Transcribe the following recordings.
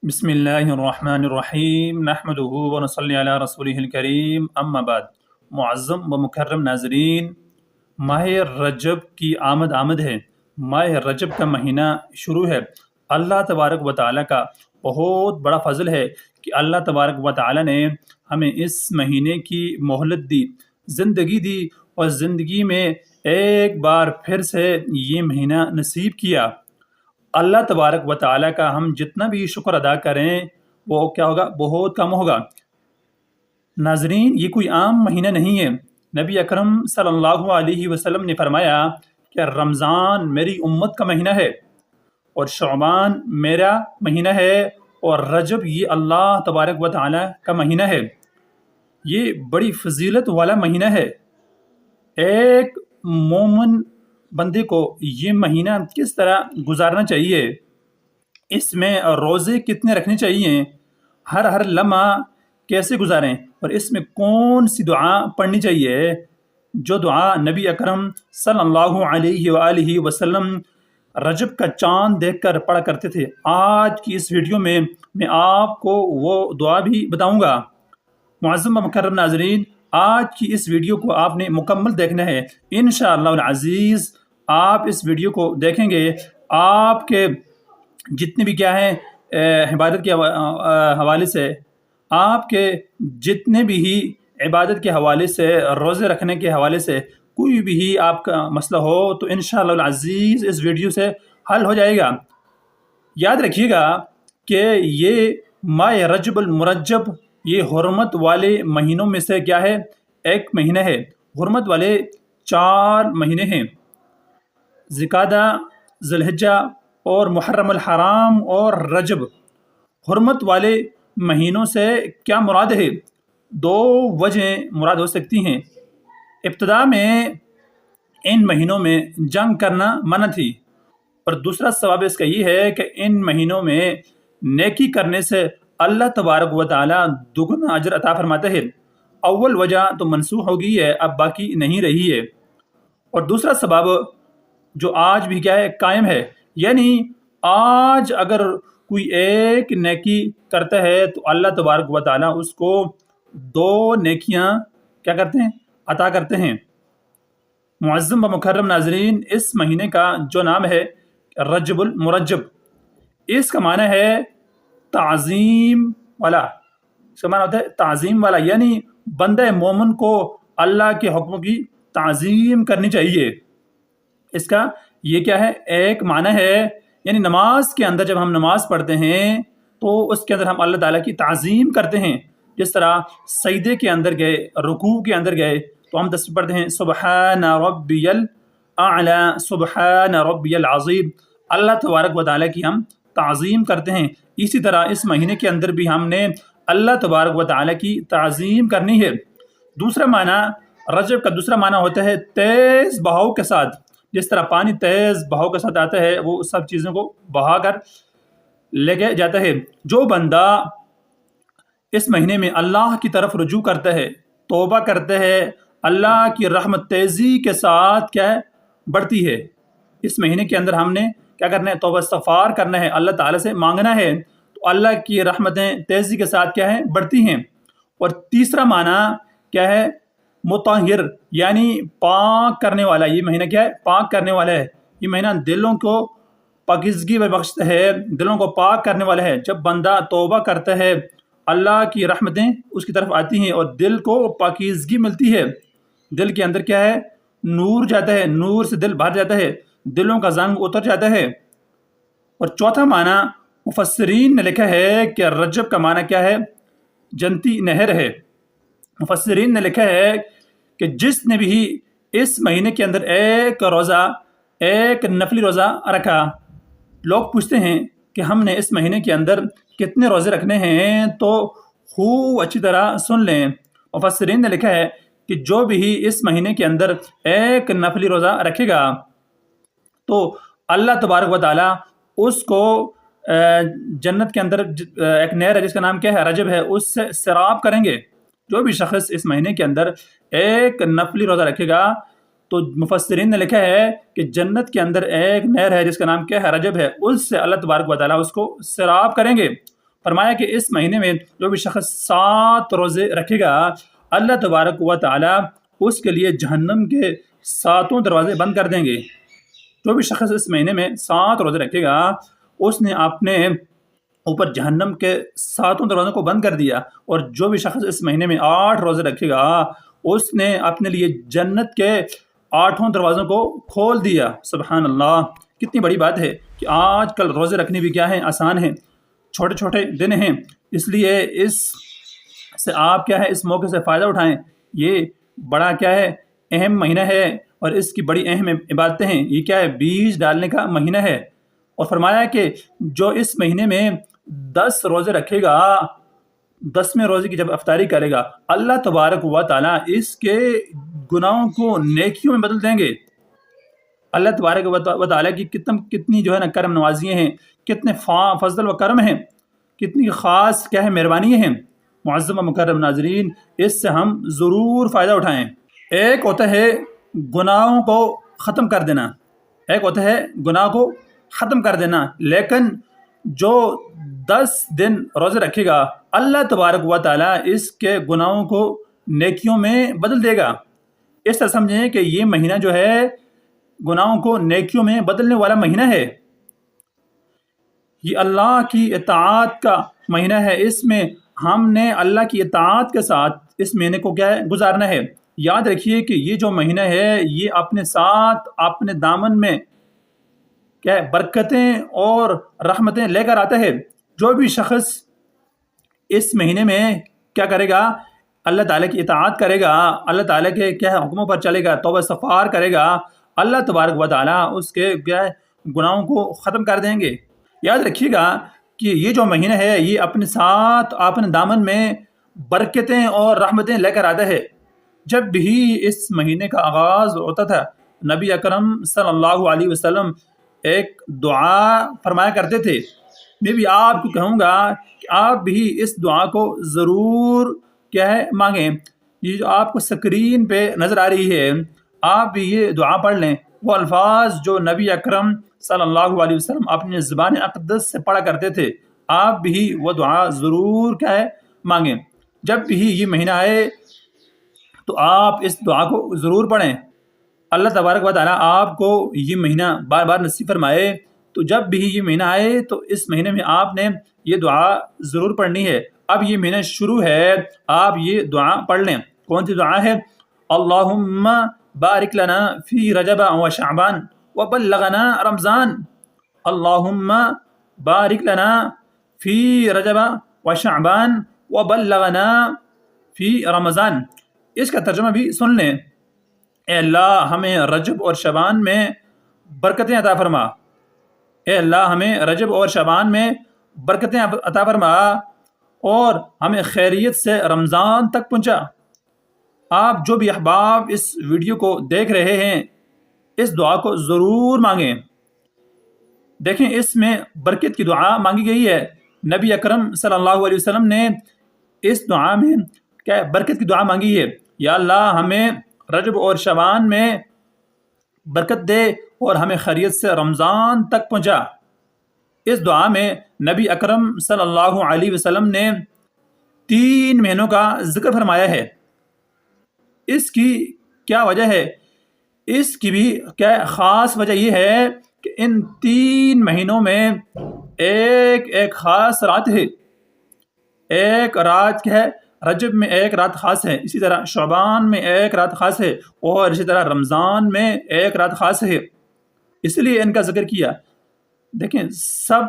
بسم اللہ الرحمن الرحیم نحمدہ ونصلی علی رسولہ الکریم اما بعد۔ معظم و مکرم ناظرین، ماہ رجب کی آمد ہے۔ ماہ رجب کا مہینہ شروع ہے۔ اللہ تبارک و تعالیٰ کا بہت بڑا فضل ہے کہ اللہ تبارک و تعالیٰ نے ہمیں اس مہینے کی مہلت دی، زندگی دی، اور زندگی میں ایک بار پھر سے یہ مہینہ نصیب کیا۔ اللہ تبارک و تعالیٰ کا ہم جتنا بھی شکر ادا کریں وہ کیا ہوگا؟ بہت کم ہوگا۔ ناظرین، یہ کوئی عام مہینہ نہیں ہے۔ نبی اکرم صلی اللہ علیہ وسلم نے فرمایا کہ رمضان میری امت کا مہینہ ہے، اور شعبان میرا مہینہ ہے، اور رجب یہ اللہ تبارک و تعالیٰ کا مہینہ ہے۔ یہ بڑی فضیلت والا مہینہ ہے۔ ایک مومن بندے کو یہ مہینہ کس طرح گزارنا چاہیے، اس میں روزے کتنے رکھنے چاہیے، ہر لمحہ کیسے گزاریں، اور اس میں کون سی دعا پڑھنی چاہیے، جو دعا نبی اکرم صلی اللہ علیہ وآلہ وسلم رجب کا چاند دیکھ کر پڑھا کرتے تھے۔ آج کی اس ویڈیو میں آپ کو وہ دعا بھی بتاؤں گا۔ معظم و مکرم ناظرین، آج کی اس ویڈیو کو آپ نے مکمل دیکھنا ہے۔ انشاءاللہ العزیز آپ اس ویڈیو کو دیکھیں گے، آپ کے جتنے بھی کیا ہے عبادت کے حوالے سے، آپ کے جتنے بھی ہی عبادت کے حوالے سے، روزے رکھنے کے حوالے سے کوئی بھی آپ کا مسئلہ ہو تو انشاءاللہ العزیز اس ویڈیو سے حل ہو جائے گا۔ یاد رکھیے گا کہ یہ ماہ رجب المرجب یہ حرمت والے مہینوں میں سے کیا ہے؟ ایک مہینہ ہے۔ حرمت والے 4 مہینے ہیں: ذوالقعدہ، ذی الحجہ اور محرم الحرام اور رجب۔ حرمت والے مہینوں سے کیا مراد ہے؟ 2 وجہیں مراد ہو سکتی ہیں۔ ابتدا میں ان مہینوں میں جنگ کرنا منع تھی، اور دوسرا سبب اس کا یہ ہے کہ ان مہینوں میں نیکی کرنے سے اللہ تبارک و تعالیٰ دگنا اجر عطا فرماتا ہے۔ اول وجہ تو منسوخ ہو گئی ہے، اب باقی نہیں رہی ہے۔ اور دوسرا سبب جو آج بھی کیا ہے؟ قائم ہے، یعنی آج اگر کوئی ایک نیکی کرتا ہے تو اللہ تبارک و تعالیٰ اس کو 2 نیکیاں کیا کرتے ہیں؟ عطا کرتے ہیں۔ معظم و مکرم ناظرین، اس مہینے کا جو نام ہے رجب المرجب، اس کا معنی ہے تعظیم والا۔ اس کا معنی ہوتا ہے تعظیم والا، یعنی بندہ مومن کو اللہ کے حکم کی تعظیم کرنی چاہیے۔ اس کا یہ کیا ہے؟ ایک معنی ہے، یعنی نماز کے اندر جب ہم نماز پڑھتے ہیں تو اس کے اندر ہم اللہ تعالیٰ کی تعظیم کرتے ہیں۔ جس طرح سجدے کے اندر گئے، رکوع کے اندر گئے تو ہم تسبیح پڑھتے ہیں سبحان ربی الاعلی، سبحان ربی العظیم۔ اللہ تبارک و تعالیٰ کی ہم تعظیم کرتے ہیں۔ اسی طرح اس مہینے کے اندر بھی ہم نے اللہ تبارک و تعالیٰ کی تعظیم کرنی ہے۔ دوسرا معنی رجب کا دوسرا معنی ہوتا ہے تیز بہاؤ کے ساتھ۔ جس طرح پانی تیز بہاؤ کے ساتھ آتا ہے، وہ سب چیزوں کو بہا کر لے کے جاتا ہے۔ جو بندہ اس مہینے میں اللہ کی طرف رجوع کرتا ہے، توبہ کرتا ہے، اللہ کی رحمت تیزی کے ساتھ کیا ہے؟ بڑھتی ہے۔ اس مہینے کے اندر ہم نے کیا کرنا ہے؟ توبہ استغفار کرنا ہے، اللہ تعالیٰ سے مانگنا ہے، تو اللہ کی رحمتیں تیزی کے ساتھ کیا ہے؟ بڑھتی ہیں۔ اور تیسرا معنی کیا ہے؟ مطہر، یعنی پاک کرنے والا۔ یہ مہینہ کیا ہے؟ پاک کرنے والا ہے۔ یہ مہینہ دلوں کو پاکیزگی بخشتا ہے، دلوں کو پاک کرنے والا ہے۔ جب بندہ توبہ کرتا ہے، اللہ کی رحمتیں اس کی طرف آتی ہیں اور دل کو پاکیزگی ملتی ہے۔ دل کے اندر کیا ہے؟ نور جاتا ہے، نور سے دل بھر جاتا ہے، دلوں کا زنگ اتر جاتا ہے۔ اور چوتھا معنی مفسرین نے لکھا ہے کہ رجب کا معنی کیا ہے؟ جنتی نہر ہے۔ مفسرین نے لکھا ہے کہ جس نے بھی اس مہینے کے اندر ایک روزہ، ایک نفلی روزہ رکھا، لوگ پوچھتے ہیں کہ ہم نے اس مہینے کے اندر کتنے روزے رکھنے ہیں، تو خوب اچھی طرح سن لیں۔ مفسرین نے لکھا ہے کہ جو بھی اس مہینے کے اندر ایک نفلی روزہ رکھے گا تو اللہ تبارک و تعالیٰ اس کو جنت کے اندر ایک نہر ہے جس کا نام کیا ہے؟ رجب ہے، اس سے سیراب کریں گے۔ جو بھی شخص اس مہینے کے اندر ایک نفلی روزہ رکھے گا تو مفسرین نے لکھا ہے کہ جنت کے اندر ایک نہر ہے جس کا نام کیا ہے؟ رجب ہے، اس سے اللہ تبارک و تعالیٰ اس کو سیراب کریں گے۔ فرمایا کہ اس مہینے میں جو بھی شخص 7 روزے رکھے گا اللہ تبارک و تعالی اس کے لیے جہنم کے 7 دروازے بند کر دیں گے۔ جو بھی شخص اس مہینے میں 7 روزے رکھے گا اس نے اپنے اوپر جہنم کے 7 دروازوں کو بند کر دیا، اور جو بھی شخص اس مہینے میں 8 روزے رکھے گا اس نے اپنے لیے جنت کے 8 دروازوں کو کھول دیا۔ سبحان اللہ، کتنی بڑی بات ہے کہ آج کل روزے رکھنے بھی کیا ہے، آسان ہیں، چھوٹے چھوٹے دن ہیں، اس لیے اس سے آپ کیا ہے اس موقع سے فائدہ اٹھائیں۔ یہ بڑا کیا ہے اہم مہینہ ہے اور اس کی بڑی اہم عبادتیں ہیں۔ یہ کیا ہے، بیج ڈالنے کا مہینہ ہے، اور فرمایا کہ جو اس مہینے میں 10 روزے رکھے گا، 10ویں روزے کی جب افطاری کرے گا، اللہ تبارک و تعالیٰ اس کے گناہوں کو نیکیوں میں بدل دیں گے۔ اللہ تبارک و تعالیٰ کی کتنی جو ہے نا کرم نوازیاں ہیں، کتنے فضل و کرم ہیں، کتنی خاص کیا ہے مہربانی ہیں۔ معظم و مکرم ناظرین، اس سے ہم ضرور فائدہ اٹھائیں۔ ایک ہوتا ہے گناہوں کو ختم کر دینا، ایک ہوتا ہے گناہ کو ختم کر دینا، لیکن جو 10 دن روزے رکھے گا اللہ تبارک و تعالیٰ اس کے گناہوں کو نیکیوں میں بدل دے گا۔ اس طرح سمجھیں کہ یہ مہینہ جو ہے گناہوں کو نیکیوں میں بدلنے والا مہینہ ہے۔ یہ اللہ کی اطاعت کا مہینہ ہے، اس میں ہم نے اللہ کی اطاعت کے ساتھ اس مہینے کو کیا ہے گزارنا ہے۔ یاد رکھیے کہ یہ جو مہینہ ہے یہ اپنے ساتھ اپنے دامن میں کیا ہے برکتیں اور رحمتیں لے کر آتا ہے۔ جو بھی شخص اس مہینے میں کیا کرے گا، اللہ تعالیٰ کی اطاعت کرے گا، اللہ تعالیٰ کے کیا ہے حکموں پر چلے گا، توبہ استغفار کرے گا، اللہ تبارک و تعالیٰ اس کے کیا ہے گناہوں کو ختم کر دیں گے۔ یاد رکھیے گا کہ یہ جو مہینہ ہے یہ اپنے ساتھ اپنے دامن میں برکتیں اور رحمتیں لے کر آتا ہے۔ جب بھی اس مہینے کا آغاز ہوتا تھا نبی اکرم صلی اللہ علیہ وسلم ایک دعا فرمایا کرتے تھے۔ میں بھی آپ کو کہوں گا کہ آپ بھی اس دعا کو ضرور کیا ہے مانگیں۔ یہ جو آپ کو سکرین پہ نظر آ رہی ہے، آپ بھی یہ دعا پڑھ لیں۔ وہ الفاظ جو نبی اکرم صلی اللہ علیہ وسلم اپنی زبان اقدس سے پڑھا کرتے تھے، آپ بھی وہ دعا ضرور کیا ہے مانگیں۔ جب بھی یہ مہینہ آئے تو آپ اس دعا کو ضرور پڑھیں۔ اللہ تبارک و تعالیٰ آپ کو یہ مہینہ بار بار نصیب فرمائے۔ تو جب بھی یہ مہینہ آئے تو اس مہینے میں آپ نے یہ دعا ضرور پڑھنی ہے۔ اب یہ مہینہ شروع ہے، آپ یہ دعا پڑھ لیں۔ کون سی دعا ہے؟ اللہم بارک لنا فی رجب و شعبان وبلغنا رمضان۔ اللہم بارک لنا فی رجب و شعبان وبلغنا فی رمضان۔ اس کا ترجمہ بھی سن لیں۔ اے اللہ ہمیں رجب اور شعبان میں برکتیں عطا فرما، اے اللہ ہمیں رجب اور شعبان میں برکتیں عطا فرما اور ہمیں خیریت سے رمضان تک پہنچا۔ آپ جو بھی احباب اس ویڈیو کو دیکھ رہے ہیں اس دعا کو ضرور مانگیں۔ دیکھیں اس میں برکت کی دعا مانگی گئی ہے۔ نبی اکرم صلی اللہ علیہ وسلم نے اس دعا میں کیا برکت کی دعا مانگی ہے، یا اللہ ہمیں رجب اور شعبان میں برکت دے اور ہمیں خیریت سے رمضان تک پہنچا۔ اس دعا میں نبی اکرم صلی اللہ علیہ وسلم نے 3 مہینوں کا ذکر فرمایا ہے۔ اس کی کیا وجہ ہے؟ اس کی بھی کیا خاص وجہ یہ ہے کہ ان 3 مہینوں میں ایک ایک خاص رات ہے۔ ایک رات کیا ہے، رجب میں ایک رات خاص ہے، اسی طرح شعبان میں ایک رات خاص ہے، اور اسی طرح رمضان میں ایک رات خاص ہے، اس لیے ان کا ذکر کیا۔ دیکھیں سب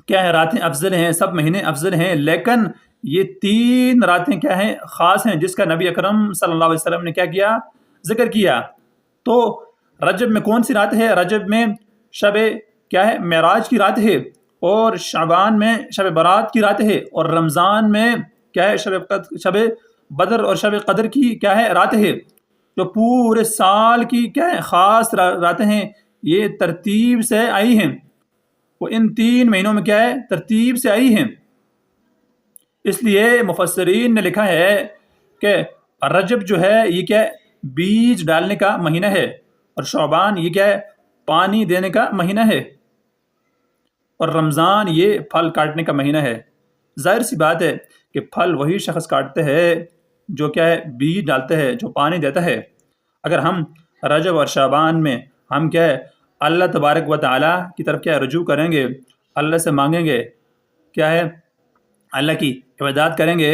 کیا ہے راتیں افضل ہیں، سب مہینے افضل ہیں، لیکن یہ 3 راتیں کیا ہیں خاص ہیں جس کا نبی اکرم صلی اللہ علیہ وسلم نے کیا کیا، ذکر کیا۔ تو رجب میں کون سی رات ہے؟ رجب میں شب کیا ہے معراج کی رات ہے، اور شعبان میں شب برات کی رات ہے، اور رمضان میں کیا ہے شب بدر اور شب قدر کی کیا ہے رات ہے۔ جو پورے سال کی کیا ہے خاص راتیں ہیں، یہ ترتیب سے آئی ہیں، وہ ان 3 مہینوں میں کیا ہے ترتیب سے آئی ہیں۔ اس لیے مفسرین نے لکھا ہے کہ رجب جو ہے یہ کیا ہے بیج ڈالنے کا مہینہ ہے، اور شعبان یہ کیا ہے پانی دینے کا مہینہ ہے، اور رمضان یہ پھل کاٹنے کا مہینہ ہے۔ ظاہر سی بات ہے کہ پھل وہی شخص کاٹتے ہیں جو کیا ہے بیج ڈالتے ہیں، جو پانی دیتا ہے۔ اگر ہم رجب اور شعبان میں ہم کیا ہے اللہ تبارک و تعالیٰ کی طرف کیا رجوع کریں گے، اللہ سے مانگیں گے، کیا ہے اللہ کی عبادات کریں گے،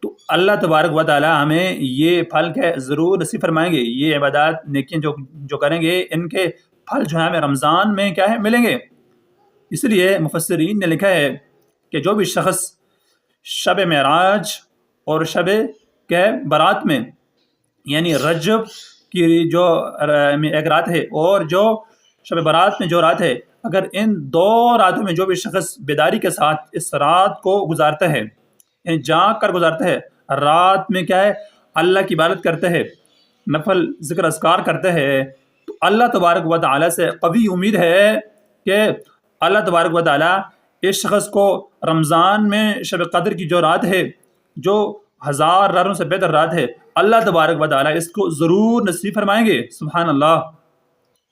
تو اللہ تبارک و تعالیٰ ہمیں یہ پھل کیا ہے ضرور نصیب فرمائیں گے۔ یہ عبادات نیکیاں جو کریں گے، ان کے پھل جو ہے ہمیں رمضان میں کیا ہے ملیں گے۔ اس لیے مفسرین نے لکھا ہے کہ جو بھی شخص شب معراج اور شب کیا ہے برات میں، یعنی رجب کی جو ایک رات ہے اور جو شب برات میں جو رات ہے، اگر ان دو راتوں میں جو بھی شخص بیداری کے ساتھ اس رات کو گزارتا ہے، یعنی جاگ کر گزارتا ہے، رات میں کیا ہے اللہ کی عبادت کرتا ہے، نفل ذکر اذکار کرتا ہے، تو اللہ تبارک و تعالیٰ سے قوی امید ہے کہ اللہ تبارک و تعالیٰ اس شخص کو رمضان میں شب قدر کی جو رات ہے، جو 1000 راتوں سے بہتر رات ہے، اللہ تبارک و تعالیٰ اس کو ضرور نصیب فرمائیں گے۔ سبحان اللہ۔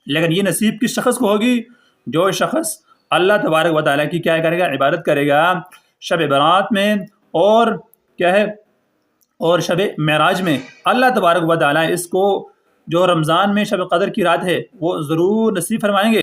لیکن یہ نصیب کس شخص کو ہوگی؟ جو شخص اللہ تبارک و تعالیٰ کی کیا کرے گا، عبادت کرے گا شب برات میں اور کیا ہے اور شب معراج میں۔ اللہ تبارک و تعالیٰ اس کو جو رمضان میں شب قدر کی رات ہے وہ ضرور نصیب فرمائیں گے۔